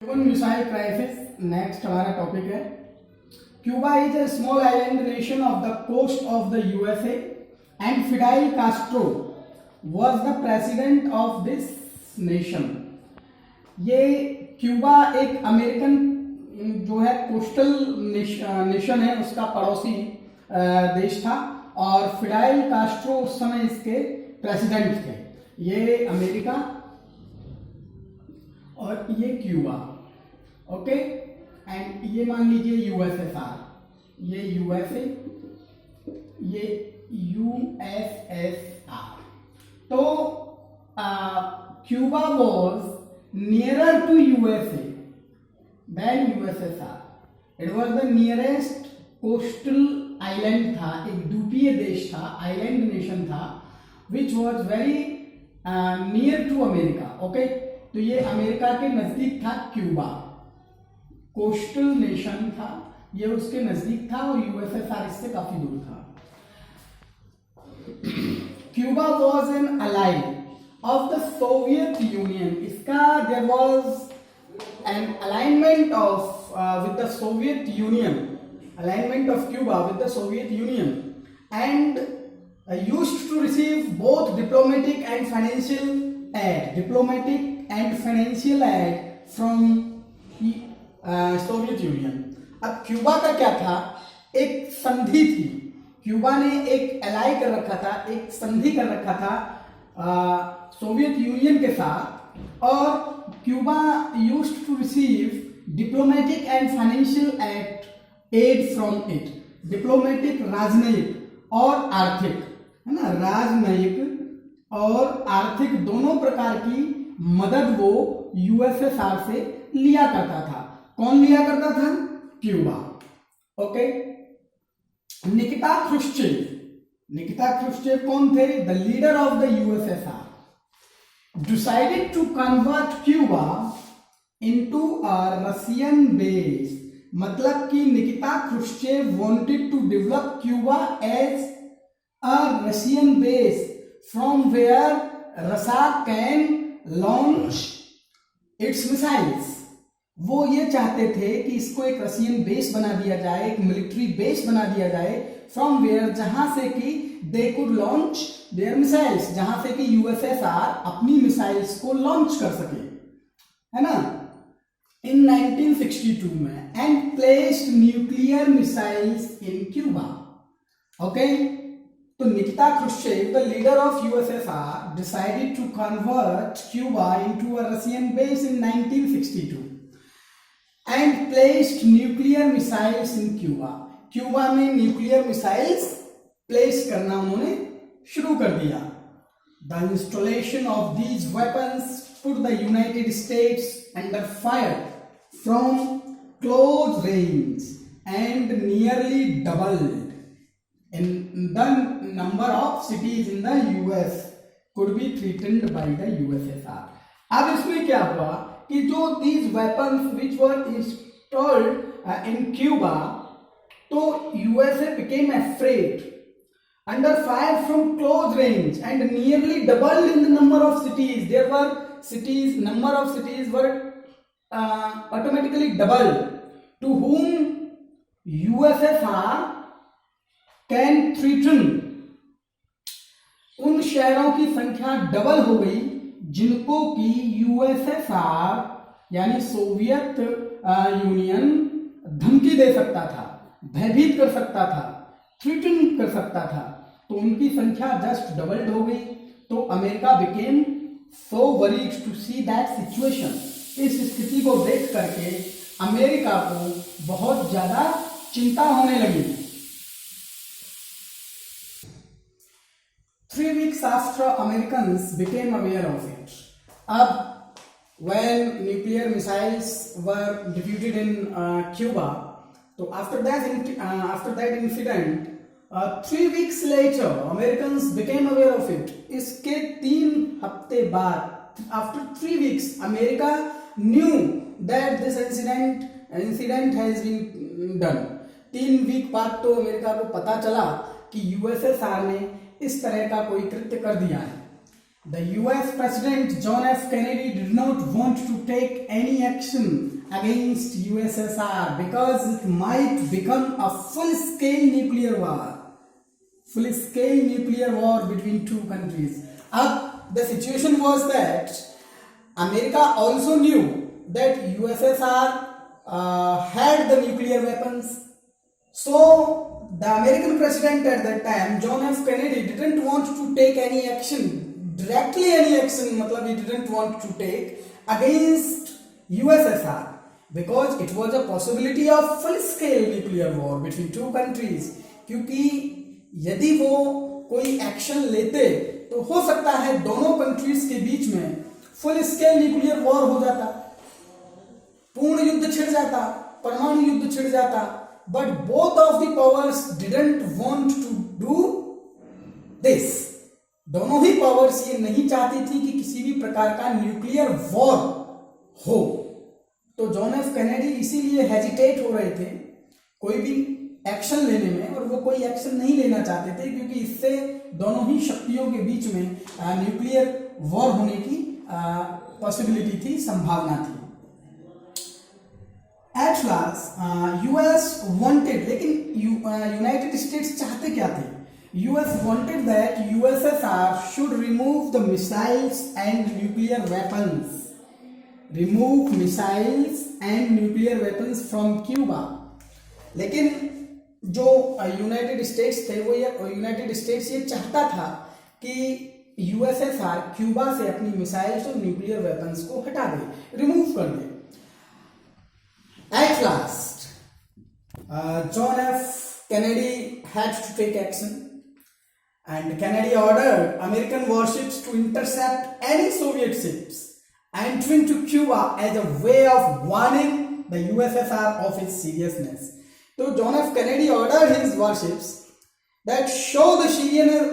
Cuban missile crisis next हमारा topic है। Cuba is a small island nation off the coast of the USA and Fidel Castro was the president of this nation. ये Cuba एक American जो है coastal nation है, उसका पड़ोसी देश था और फिडेल कास्ट्रो उस समय इसके प्रेसिडेंट थे। ये अमेरिका और ये क्यूबा, ओके। एंड ये मान लीजिए यूएसएसआर, ये यूएसए, ये यूएसएसआर। तो Cuba was nearer to USA then USSR. It was the nearest coastal island था, एक द्वीपीय देश था, आइलैंड नेशन था, which was very near to America, okay. तो ये अमेरिका के नजदीक था क्यूबा, कोस्टल नेशन था, ये उसके नजदीक था और यूएसएसआर इससे काफी दूर था। Cuba was an ally of the Soviet Union. इसका there was an alignment of with the Soviet Union, alignment of Cuba with the Soviet Union and used to receive both diplomatic and financial aid from Soviet Union. अब Cuba का क्या था, एक संधि थी, Cuba ने एक एलाई कर रखा था, एक संधि कर रखा था सोवियत यूनियन के साथ, और Cuba used to receive diplomatic and financial aid from it. Diplomatic, राजनयिक और आर्थिक, है ना, राजनयिक और आर्थिक दोनों प्रकार की मदद वो यूएसएसआर से लिया करता था। कौन लिया करता था? Cuba, okay. Nikita Khrushchev, Nikita Khrushchev कौन थे? The leader of the USSR decided to convert Cuba into a Russian base. मतलब कि Nikita Khrushchev wanted to develop Cuba as a Russian base from where Russia can launch its missiles। वो ये चाहते थे कि इसको एक रशियन बेस बना दिया जाए, एक मिलिट्री बेस बना दिया जाए, फ्रॉम वेयर, जहां से कि they could launch their missiles, जहां से कि यूएसएसआर अपनी मिसाइल्स को लॉन्च कर सके, है ना, इन 1962 में, and placed nuclear missiles in Cuba, okay. तो Nikita Khrushchev, the leader of USSR, decided to convert Cuba into a Russian base in 1962 and placed nuclear missiles in Cuba। Cuba में nuclear missiles place करना उन्होंने शुरू कर दिया। The installation of these weapons put the United States under fire from close range and nearly doubled in the number of cities in the US could be threatened by the USSR। अब इसमें क्या हुआ कि जो these weapons which were installed in Cuba, तो USA became afraid, under fire from close range and nearly doubled in the number of cities। There were cities, number of cities were automatically doubled, to whom USSR can threaten. उन शहरों की संख्या double हो गई जिनको कि USSR यानी Soviet union धमकी दे सकता था, भयभीत कर सकता था, थ्रीटन कर सकता था। तो उनकी संख्या जस्ट डबल्ड हो गई। तो America became so worried to see that situation. इस स्थिति को देख करके अमेरिका को बहुत ज्यादा चिंता होने लगी। 3 weeks after Americans became aware of it, when nuclear missiles were defeated in Cuba, so after that incident, 3 weeks later Americans became aware of it। इसके 3 हफ्ते बाद, after 3 weeks, America knew that this incident has been done। 3 week बाद तो America को पता चला कि USSR ने इस तरह का कोई कृत्य कर दिया है। The US President John F. Kennedy did not want to take any action against USSR because it might become a full-scale nuclear war. Full-scale nuclear war between two countries. The situation was that America also knew that USSR had the nuclear weapons. So the American president at that time, John F. Kennedy, didn't want to take any action, directly any action, matlab he didn't want to take against USSR because it was a possibility of full-scale nuclear war between two countries. क्योंकि यदि वो कोई action लेते तो हो सकता है दोनों कंट्रीज के बीच में फुल स्केल न्यूक्लियर वॉर हो जाता, पूर्ण युद्ध छिड़ जाता, परमाणु युद्ध छिड़ जाता. But both of the powers didn't want to do this. दोनों ही पावर्स ये नहीं चाहती थी कि किसी भी प्रकार का न्यूक्लियर वॉर हो. तो जॉन एफ कैनेडी इसीलिए हेजिटेट हो रहे थे कोई भी एक्शन लेने में, और वो कोई एक्शन नहीं लेना चाहते थे क्योंकि इससे दोनों ही शक्तियों के बीच में न्यूक्लियर वॉर होने की पॉसिबिलिटी थी, संभावना थी. एट लास्ट यूएस वांटेड, लेकिन यूनाइटेड स्टेट्स चाहते क्या थे? US wanted that USSR should remove the missiles and nuclear weapons, remove missiles and nuclear weapons from Cuba. लेकिन जो यूनाइटेड स्टेट्स थे वो यूनाइटेड स्टेट्स ये चाहता था कि यूएसएसआर क्यूबा से अपनी मिसाइल्स और न्यूक्लियर वेपन्स को हटा दे, रिमूव कर दे. At last, John F. Kennedy had to take action, and Kennedy ordered American warships to intercept any Soviet ships entering to Cuba as a way of warning the USSR of its seriousness. So John F. Kennedy ordered his warships that show the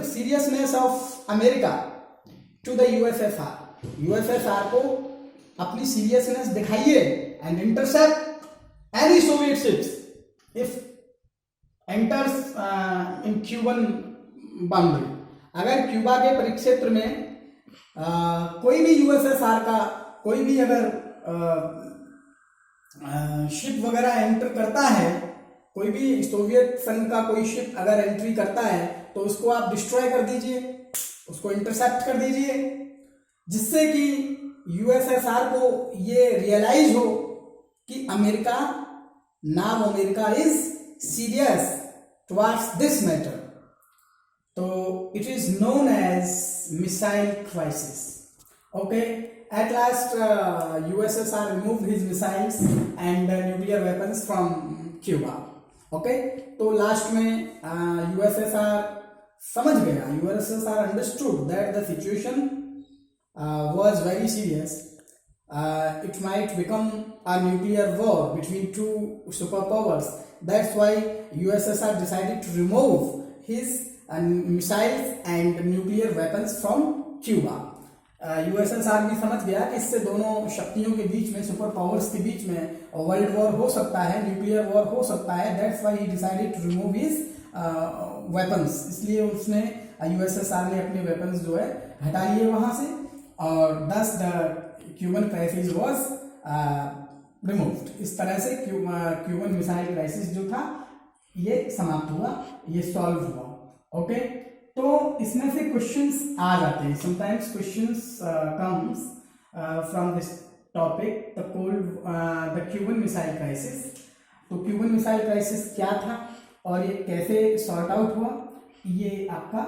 seriousness of America to the USSR. USSR को अपनी seriousness दिखाइए and intercept any Soviet ships if enters in Cuban boundary. अगर Cuba के परिक्षेत्र में कोई भी USSR का कोई भी अगर शिप वगैरह एंटर करता है, कोई भी सोवियत संघ का कोई शिप अगर एंट्री करता है तो उसको आप डिस्ट्रॉय कर दीजिए, उसको इंटरसेप्ट कर दीजिए, जिससे कि यूएसएसआर को ये रियलाइज हो कि America, now America is serious towards this matter. तो it is known as missile crisis. Okay, at last USSR remove his missiles and nuclear weapons from Cuba. Okay, तो लास्ट में यूएसएसआर समझ गया, USSR understood that the situation was very serious. It might become a nuclear war between two superpowers. That's why USSR decided to remove his missiles and nuclear weapons from Cuba. USSR भी समझ गया कि इससे दोनों शक्तियों के बीच में, super powers के बीच में वर्ल्ड वॉर हो सकता है, न्यूक्लियर वॉर हो सकता है. That's why he decided to remove his weapons. इसलिए उसने USSR ने अपने वेपन्स जो है हटा लिए वहां से, और thus the Cuban crisis was removed. इस तरह से क्यूबन मिसाइल क्राइसिस जो था ये समाप्त हुआ, ये सॉल्व हुआ. ओके, तो इसमें से क्वेश्चंस आ जाते हैं. Sometimes questions comes from this topic, the Cuban missile crisis. तो क्यूबन मिसाइल क्राइसिस क्या था और ये कैसे सॉर्ट आउट हुआ, ये आपका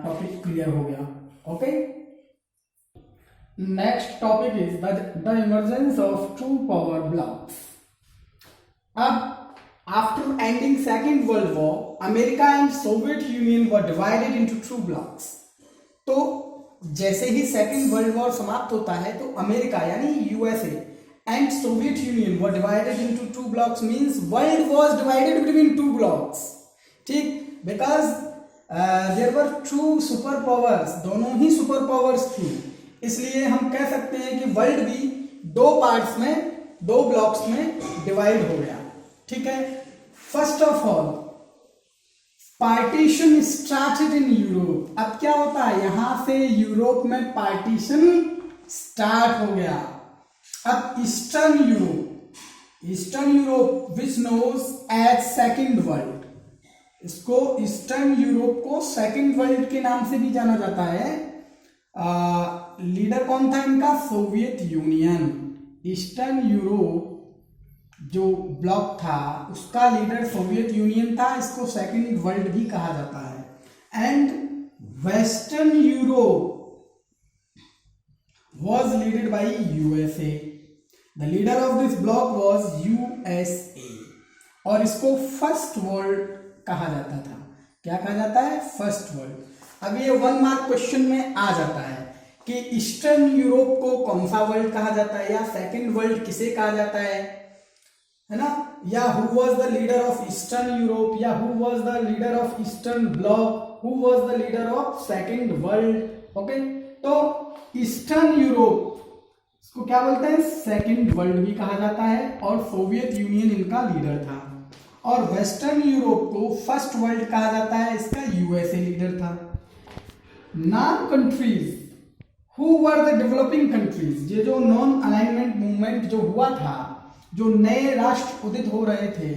टॉपिक क्लियर हो गया. Okay, next topic is the emergence of two power blocks. अब after ending Second World War, America and Soviet Union were divided into two blocks. तो जैसे ही सेकेंड वर्ल्ड वॉर समाप्त होता है तो अमेरिका यानी USA and Soviet Union were divided into two blocks, means world was divided between two blocks. ठीक, because there were two super powers, दोनों ही super powers थी, इसलिए हम कह सकते हैं कि वर्ल्ड भी दो पार्ट्स में, दो ब्लॉक्स में डिवाइड हो गया. ठीक है, first of all partition started in Europe. अब क्या होता है, यहां से यूरोप में पार्टीशन स्टार्ट हो गया। अब Eastern Europe which knows as second world, इसको ईस्टर्न यूरोप को सेकेंड वर्ल्ड के नाम से भी जाना जाता है। लीडर कौन था इनका, सोवियत यूनियन। ईस्टर्न यूरोप जो ब्लॉक था उसका लीडर सोवियत यूनियन था, इसको सेकेंड वर्ल्ड भी कहा जाता है। And western Europe was led by USA. The leader of this bloc was USA और इसको फर्स्ट वर्ल्ड कहा जाता था। क्या कहा जाता है, फर्स्ट वर्ल्ड। अब ये 1 मार्क क्वेश्चन में आ जाता है कि ईस्टर्न यूरोप को कौन सा वर्ल्ड कहा जाता है, या सेकेंड वर्ल्ड किसे कहा जाता है ना, या who was the leader of Eastern Europe, या who was the leader of Eastern bloc, who was the leader of second world. Okay, तो ईस्टर्न यूरोप इसको क्या बोलते हैं, सेकेंड वर्ल्ड भी कहा जाता है, और सोवियत यूनियन इनका लीडर था। और वेस्टर्न यूरोप को फर्स्ट वर्ल्ड कहा जाता है, इसका यूएसए लीडर था। Non countries who were the developing countries, ये जो नॉन अलाइनमेंट मूवमेंट जो हुआ था, जो नए राष्ट्र उदित हो रहे थे,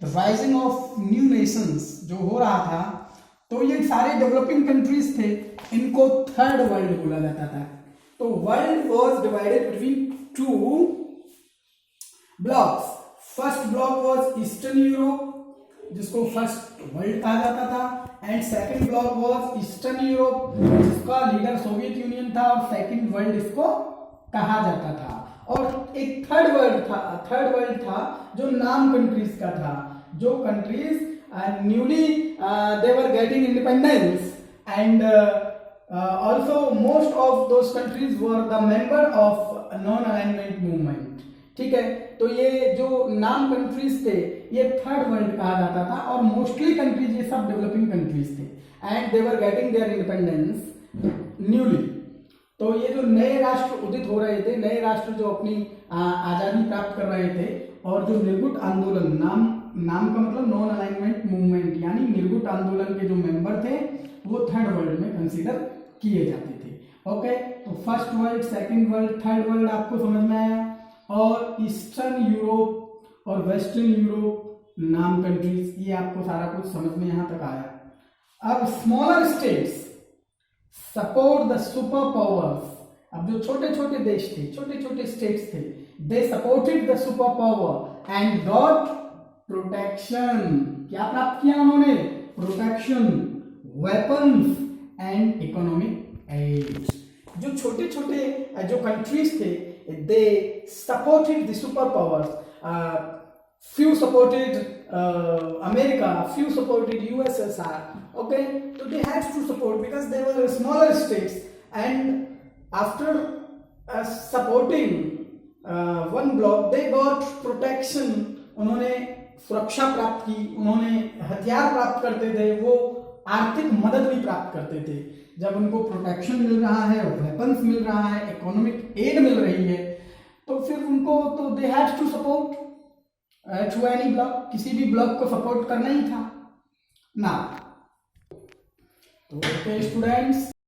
राइजिंग ऑफ न्यू नेशंस जो हो रहा था, तो ये सारे डेवलपिंग कंट्रीज थे, इनको थर्ड वर्ल्ड बोला जाता था। तो world was divided between 2 blocks. First block was eastern Europe जिसको फर्स्ट वर्ल्ड कहा जाता था, and second block was eastern Europe जिसका लीडर सोवियत यूनियन था, और सेकंड वर्ल्ड इसको कहा जाता था। और एक थर्ड वर्ल्ड था जो नाम कंट्रीज का था, जो countries newly they were getting independence, and also most of those countries were the member of non-alignment movement। ठीक है, तो ये जो नाम कंट्रीज थे ये थर्ड वर्ल्ड कहा जाता था, और मोस्टली कंट्रीज ये सब डेवलपिंग कंट्रीज थे, and they were getting their independence newly. तो ये जो नए राष्ट्र उदित हो रहे थे, नए राष्ट्र जो अपनी आजादी प्राप्त कर रहे थे, और जो निर्गुट आंदोलन, नाम का मतलब नॉन अलाइनमेंट मूवमेंट, यानी निर्गुट आंदोलन के जो मेंबर थे वो थर्ड वर्ल्ड में कंसीडर किए जाते थे। ओके, तो first world, second world, third world आपको समझ में आया, और ईस्टर्न यूरोप और वेस्टर्न यूरोप नाम कंट्रीज, ये आपको सारा कुछ समझ में यहां तक आया। अब smaller states support the super powers. अब जो छोटे छोटे देश थे, छोटे छोटे स्टेट्स थे, they supported the super power and got protection. क्या प्राप्त किया उन्होंने, protection, weapons and economic aid. जो छोटे छोटे जो कंट्रीज थे, they supported the super powers. few supported America, few supported USSR, okay, so they had to support because they were smaller states, and after supporting one block they got protection, उन्होंने सुरक्षा प्राप्त की, उन्होंने हथियार प्राप्त करते थे, वो आर्थिक मदद भी प्राप्त करते थे। जब उनको प्रोटेक्शन मिल रहा है, वेपन्स मिल रहा है, इकोनॉमिक एड मिल रही है, तो फिर उनको तो they had to support to any bloc, किसी भी ब्लॉक को सपोर्ट करना ही था ना। तो ओके स्टूडेंट्स,